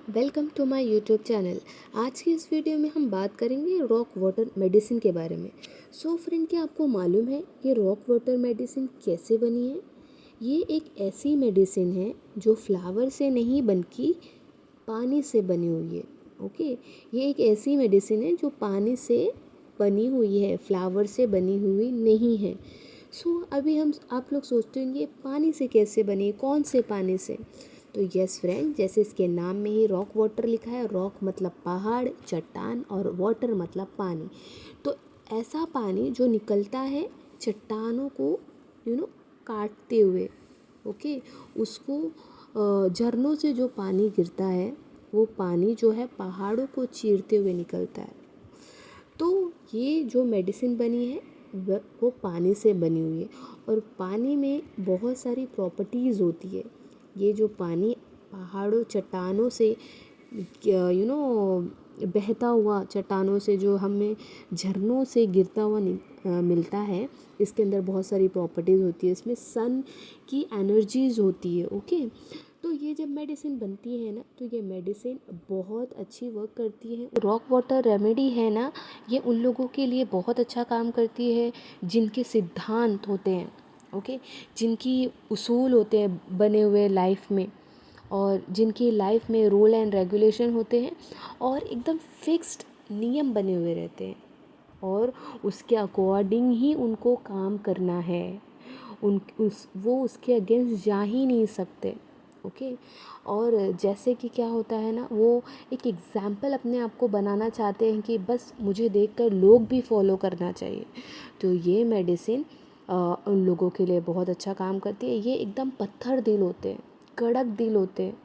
Welcome to my YouTube channel. आज की इस वीडियो में हम बात करेंगे रॉक वाटर मेडिसिन के बारे में। फ्रेंड, क्या आपको मालूम है ये रॉक वाटर मेडिसिन कैसे बनी है? ये एक ऐसी मेडिसिन है जो फ्लावर से नहीं बल्कि पानी से बनी हुई है। ओके, ये एक ऐसी मेडिसिन है जो पानी से बनी हुई है, फ्लावर से बनी हुई नहीं है। अभी हम आप लोग सोचते होंगे पानी से कैसे बनी, कौन से पानी से? तो यस फ्रेंड, जैसे इसके नाम में ही रॉक वाटर लिखा है, रॉक मतलब पहाड़, चट्टान और वाटर मतलब पानी। तो ऐसा पानी जो निकलता है चट्टानों को काटते हुए। ओके, उसको झरनों से जो पानी गिरता है वो पानी जो है पहाड़ों को चीरते हुए निकलता है। तो ये जो मेडिसिन बनी है वो पानी से बनी हुई है और पानी में बहुत सारी प्रॉपर्टीज़ होती है। ये जो पानी पहाड़ों चट्टानों से बहता हुआ, चट्टानों से जो हमें झरनों से गिरता हुआ मिलता है, इसके अंदर बहुत सारी प्रॉपर्टीज़ होती है। इसमें सन की एनर्जीज़ होती है। ओके, तो ये जब मेडिसिन बनती है ना, तो ये मेडिसिन बहुत अच्छी वर्क करती है। रॉक वाटर रेमेडी है ना, ये उन लोगों के लिए बहुत अच्छा काम करती है जिनके सिद्धांत होते हैं। ओके, जिनकी उसूल होते हैं बने हुए लाइफ में, और जिनकी लाइफ में रूल एंड रेगुलेशन होते हैं और एकदम फिक्स्ड नियम बने हुए रहते हैं, और उसके अकॉर्डिंग ही उनको काम करना है। वो उसके अगेंस्ट जा ही नहीं सकते। ओके, और जैसे कि क्या होता है ना, वो एक एग्ज़ाम्पल अपने आप को बनाना चाहते हैं कि बस मुझे देखकर लोग भी फॉलो करना चाहिए। तो ये मेडिसिन उन लोगों के लिए बहुत अच्छा काम करती है। ये एकदम पत्थर दिल होते हैं, कड़क दिल होते हैं।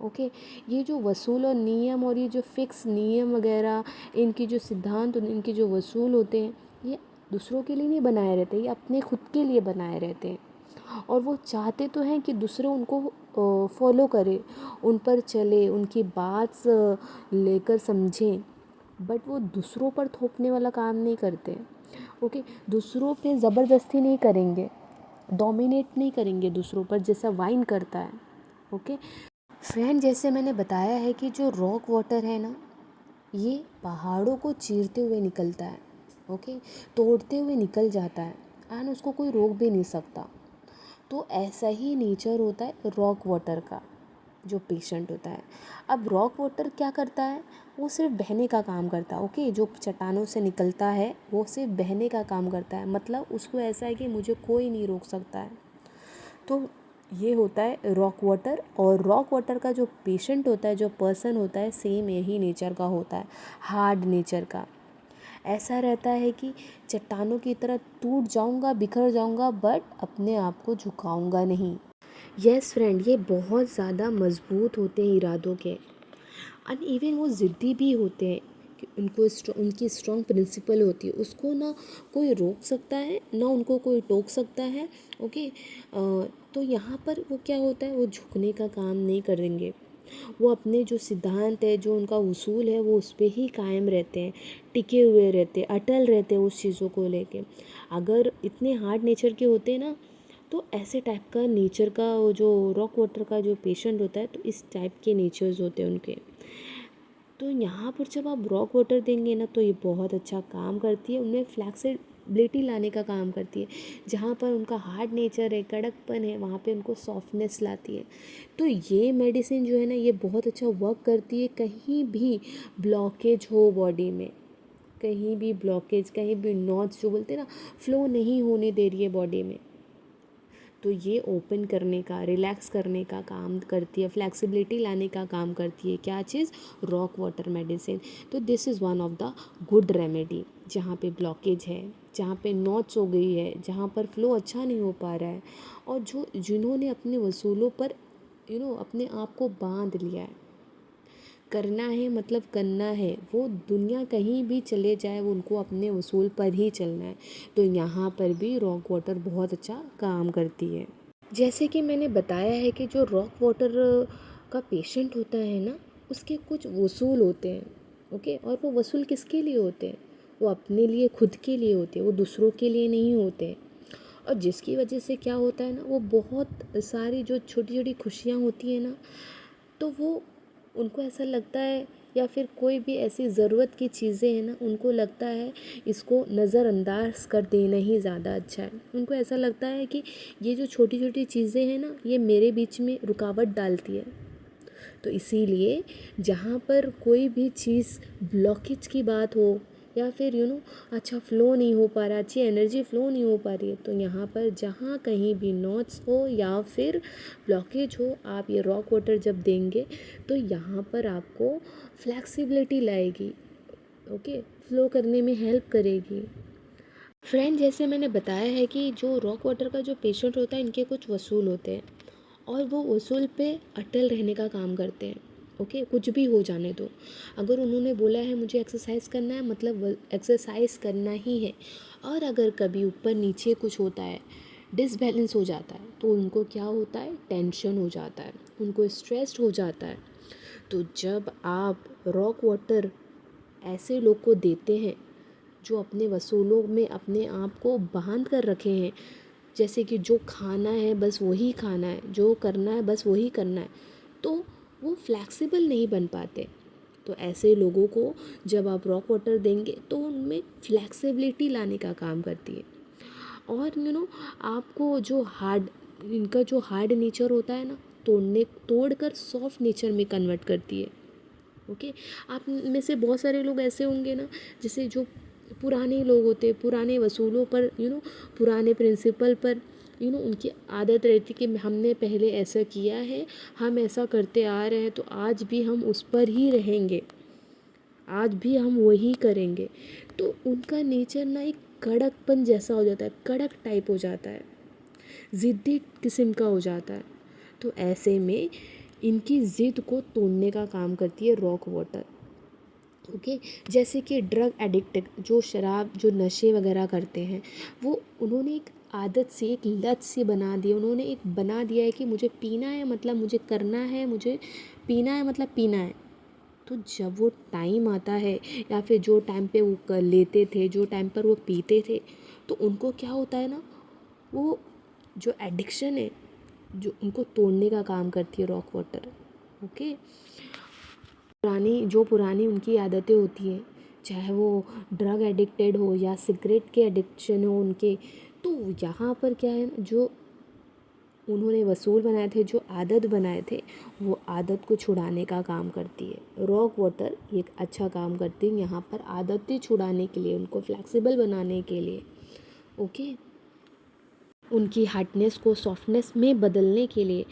ओके, ये जो वसूल और नियम और ये जो फिक्स नियम वगैरह, इनकी जो सिद्धांत और इनके जो वसूल होते हैं, ये दूसरों के लिए नहीं बनाए रहते, ये अपने खुद के लिए बनाए रहते हैं। और वो चाहते तो हैं कि दूसरे उनको फॉलो करें, उन पर चले, उनकी बात लेकर समझें, बट वो दूसरों पर थोपने वाला काम नहीं करते। ओके, दूसरों पे ज़बरदस्ती नहीं करेंगे, डोमिनेट नहीं करेंगे दूसरों पर, जैसा वाइन करता है। ओके फ्रेंड, जैसे मैंने बताया है कि जो रॉक वाटर है ना, ये पहाड़ों को चीरते हुए निकलता है। ओके, तोड़ते हुए निकल जाता है, एंड उसको कोई रोक भी नहीं सकता। तो ऐसा ही नेचर होता है रॉक वाटर का, जो पेशेंट होता है। अब रॉक वाटर क्या करता है? वो सिर्फ बहने का काम करता है। ओके, जो चट्टानों से निकलता है वो सिर्फ बहने का काम करता है, मतलब उसको ऐसा है कि मुझे कोई नहीं रोक सकता है। तो ये होता है रॉक वाटर। और रॉक वाटर का जो पेशेंट होता है, जो पर्सन होता है, सेम यही नेचर का होता है, हार्ड नेचर का। ऐसा रहता है कि चट्टानों की तरह टूट जाऊंगा, बिखर जाऊंगा, बट अपने आप को झुकाऊंगा नहीं। यस फ्रेंड, ये बहुत ज़्यादा मजबूत होते हैं इरादों के, एंड इवन वो ज़िद्दी भी होते हैं कि उनकी स्ट्रॉन्ग प्रिंसिपल होती है, उसको ना कोई रोक सकता है ना उनको कोई टोक सकता है। ओके, तो यहाँ पर वो क्या होता है, वो झुकने का काम नहीं करेंगे। वो अपने जो सिद्धांत है, जो उनका उसूल है, वो उस पर ही कायम रहते हैं, टिके हुए रहते हैं, अटल रहते हैं उस चीज़ों को लेके। अगर इतने हार्ड नेचर के होते हैं ना, तो ऐसे टाइप का नेचर का वो जो रॉक वाटर का जो पेशेंट होता है, तो इस टाइप के नेचर्स होते हैं उनके। तो यहाँ पर जब आप रॉक वाटर देंगे ना, तो ये बहुत अच्छा काम करती है, उनमें फ्लैक्सिबिलिटी लाने का काम करती है। जहाँ पर उनका हार्ड नेचर है, कड़कपन है, वहाँ पे उनको सॉफ्टनेस लाती है। तो ये मेडिसिन जो है ना, ये बहुत अच्छा वर्क करती है। कहीं भी ब्लॉकेज हो बॉडी में, कहीं भी ब्लॉकेज, कहीं भी नॉट्स जो बोलते हैं ना, फ्लो नहीं होने दे रही है बॉडी में, तो ये ओपन करने का, रिलैक्स करने का काम करती है, फ्लेक्सिबिलिटी लाने का काम करती है। क्या चीज़? Rock water medicine. तो this is one of the good remedy. जहाँ पे ब्लॉकेज है, जहाँ पे नॉट्स हो गई है, जहाँ पर फ्लो अच्छा नहीं हो पा रहा है, और जिन्होंने अपने वसूलों पर अपने आप को बांध लिया है, करना है मतलब करना है, वो दुनिया कहीं भी चले जाए, वो उनको अपने वसूल पर ही चलना है। तो यहाँ पर भी रॉक वाटर बहुत अच्छा काम करती है। जैसे कि मैंने बताया है कि जो रॉक वाटर का पेशेंट होता है ना, उसके कुछ वसूल होते हैं। ओके, और वो वसूल किसके लिए होते हैं? वो अपने लिए, खुद के लिए होते हैं, वो दूसरों के लिए नहीं होते हैं। और जिसकी वजह से क्या होता है ना, वो बहुत सारी जो छोटी छोटी खुशियाँ होती हैं ना, तो वो उनको ऐसा लगता है, या फिर कोई भी ऐसी ज़रूरत की चीज़ें हैं ना, उनको लगता है इसको नज़रअंदाज कर देना ही ज़्यादा अच्छा है। उनको ऐसा लगता है कि ये जो छोटी छोटी चीज़ें हैं ना, ये मेरे बीच में रुकावट डालती है। तो इसीलिए जहाँ पर कोई भी चीज़ ब्लॉकेज की बात हो, या फिर अच्छा फ़्लो नहीं हो पा रहा, अच्छी एनर्जी फ़्लो नहीं हो पा रही है, तो यहाँ पर जहाँ कहीं भी नॉट्स हो या फिर ब्लॉकेज हो, आप ये रॉक वाटर जब देंगे तो यहाँ पर आपको फ्लेक्सिबिलिटी लाएगी, ओके, फ़्लो करने में हेल्प करेगी। फ्रेंड, जैसे मैंने बताया है कि जो रॉक वाटर का जो पेशेंट होता है, इनके कुछ वसूल होते हैं और वो वसूल पे अटल रहने का काम करते हैं। ओके, कुछ भी हो जाने दो, अगर उन्होंने बोला है मुझे एक्सरसाइज करना है, मतलब एक्सरसाइज करना ही है। और अगर कभी ऊपर नीचे कुछ होता है, डिसबैलेंस हो जाता है, तो उनको क्या होता है, टेंशन हो जाता है, उनको स्ट्रेस्ड हो जाता है। तो जब आप रॉक वाटर ऐसे लोग को देते हैं जो अपने वसूलों में अपने आप को बांध कर रखे हैं, जैसे कि जो खाना है बस वही खाना है, जो करना है बस वही करना है, तो वो फ्लैक्सिबल नहीं बन पाते। तो ऐसे लोगों को जब आप रॉक वाटर देंगे तो उनमें फ्लैक्सिबिलिटी लाने का काम करती है। और आपको जो हार्ड, इनका जो हार्ड नेचर होता है ना, तोड़कर सॉफ्ट नेचर में कन्वर्ट करती है। ओके, आप में से बहुत सारे लोग ऐसे होंगे ना, जैसे जो पुराने लोग होते हैं, पुराने वसूलों पर पुराने प्रिंसिपल पर उनकी आदत रहती कि हमने पहले ऐसा किया है, हम ऐसा करते आ रहे हैं, तो आज भी हम उस पर ही रहेंगे, आज भी हम वही करेंगे। तो उनका नेचर ना एक कड़कपन जैसा हो जाता है, कड़क टाइप हो जाता है, ज़िद्दी किस्म का हो जाता है। तो ऐसे में इनकी ज़िद को तोड़ने का काम करती है रॉक वाटर। ओके, जैसे कि ड्रग एडिक्ट, जो शराब, जो नशे वगैरह करते हैं, वो उन्होंने एक आदत से, एक लत से बना दिया, उन्होंने एक बना दिया है कि मुझे पीना है मतलब मुझे करना है, मुझे पीना है मतलब पीना है। तो जब वो टाइम आता है, या फिर जो टाइम पे वो कर लेते थे, जो टाइम पर वो पीते थे, तो उनको क्या होता है ना, वो जो एडिक्शन है, जो उनको तोड़ने का काम करती है रॉक वाटर। ओके, पुरानी उनकी आदतें होती हैं, चाहे वो ड्रग एडिक्टेड हो या सिगरेट के एडिक्शन हो उनके, तो यहाँ पर क्या है ना, जो उन्होंने वसूल बनाए थे, जो आदत बनाए थे, वो आदत को छुड़ाने का काम करती है रॉक वाटर। एक अच्छा काम करती है यहाँ पर आदतें छुड़ाने के लिए, उनको फ्लेक्सिबल बनाने के लिए। ओके, उनकी हार्डनेस को सॉफ्टनेस में बदलने के लिए।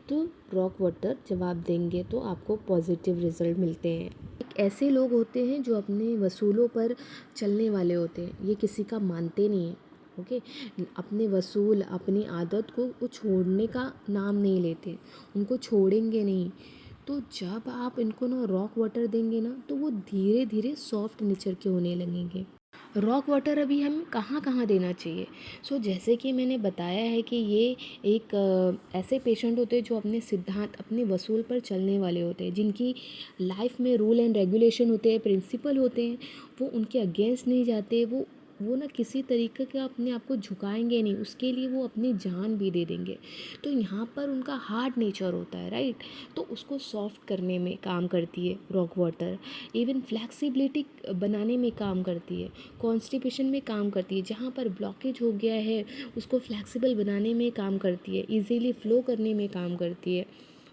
तो रॉक वाटर जब आप देंगे तो आपको पॉजिटिव रिजल्ट मिलते हैं। एक ऐसे लोग होते हैं जो अपने वसूलों पर चलने वाले होते हैं, ये किसी का मानते नहीं हैं। ओके, अपने वसूल, अपनी आदत को वो छोड़ने का नाम नहीं लेते, उनको छोड़ेंगे नहीं। तो जब आप इनको ना रॉक वाटर देंगे ना, तो वो धीरे धीरे सॉफ्ट नेचर के होने लगेंगे। रॉक वाटर अभी हम कहाँ कहाँ देना चाहिए? जैसे कि मैंने बताया है कि ये एक ऐसे पेशेंट होते हैं जो अपने सिद्धांत, अपने वसूल पर चलने वाले होते हैं, जिनकी लाइफ में रूल एंड रेगुलेशन होते हैं, प्रिंसिपल होते हैं, वो उनके अगेंस्ट नहीं जाते, वो ना किसी तरीके का अपने आप को झुकाएंगे नहीं, उसके लिए वो अपनी जान भी दे देंगे। तो यहाँ पर उनका हार्ड नेचर होता है, राइट, तो उसको सॉफ्ट करने में काम करती है रॉक वाटर। इवन फ्लैक्सिबिलिटी बनाने में काम करती है, कॉन्स्टिपेशन में काम करती है, जहाँ पर ब्लॉकेज हो गया है उसको फ्लैक्सिबल बनाने में काम करती है, इजीली फ्लो करने में काम करती है।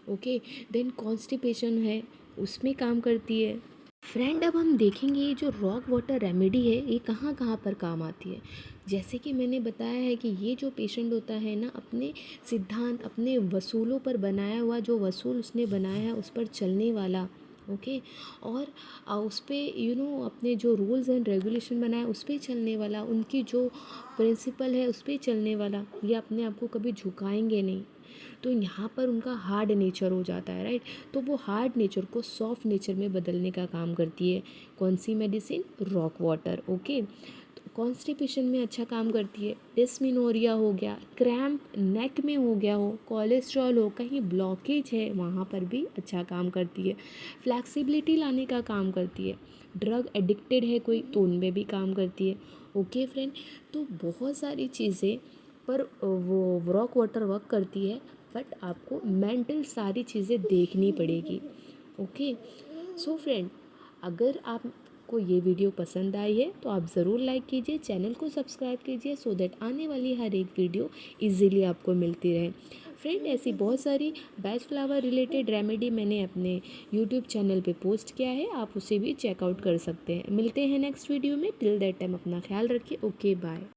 ओके, देन कॉन्स्टिपेशन है उसमें काम करती है। फ्रेंड, अब हम देखेंगे ये जो रॉक वाटर रेमेडी है, ये कहाँ कहाँ पर काम आती है। जैसे कि मैंने बताया है कि ये जो पेशेंट होता है ना, अपने सिद्धांत, अपने वसूलों पर बनाया हुआ, जो वसूल उसने बनाया है उस पर चलने वाला। ओके, और उस पर अपने जो रूल्स एंड रेगुलेशन बनाए उस पर चलने वाला, उनकी जो प्रिंसिपल है उस पर चलने वाला, ये अपने आप को कभी झुकाएंगे नहीं। तो यहाँ पर उनका हार्ड नेचर हो जाता है, राइट, तो वो हार्ड नेचर को सॉफ्ट नेचर में बदलने का काम करती है कौन सी medicine? Rock water. Okay, constipation में अच्छा काम करती है, डिस्मेनोरिया हो गया, क्रैम्प नेक में हो गया हो, कोलेस्ट्रॉल हो, कहीं ब्लॉकेज है वहाँ पर भी अच्छा काम करती है, फ्लैक्सिबिलिटी लाने का काम करती है, ड्रग एडिक्टेड है कोई तो उनमें भी काम करती है। ओके फ्रेंड, तो बहुत सारी चीज़ें पर वो रॉक वाटर वर्क करती है, बट आपको मेंटल सारी चीज़ें देखनी पड़ेगी। ओके। सो फ्रेंड, अगर आपको ये वीडियो पसंद आई है तो आप ज़रूर लाइक कीजिए, चैनल को सब्सक्राइब कीजिए सो दैट आने वाली हर एक वीडियो इजीली आपको मिलती रहे। फ्रेंड, ऐसी बहुत सारी बैच फ्लावर रिलेटेड रेमेडी मैंने अपने यूट्यूब चैनल पे पोस्ट किया है, आप उसे भी चेकआउट कर सकते हैं। मिलते हैं नेक्स्ट वीडियो में। टिल दैट टाइम अपना ख्याल रखिए। Okay, bye.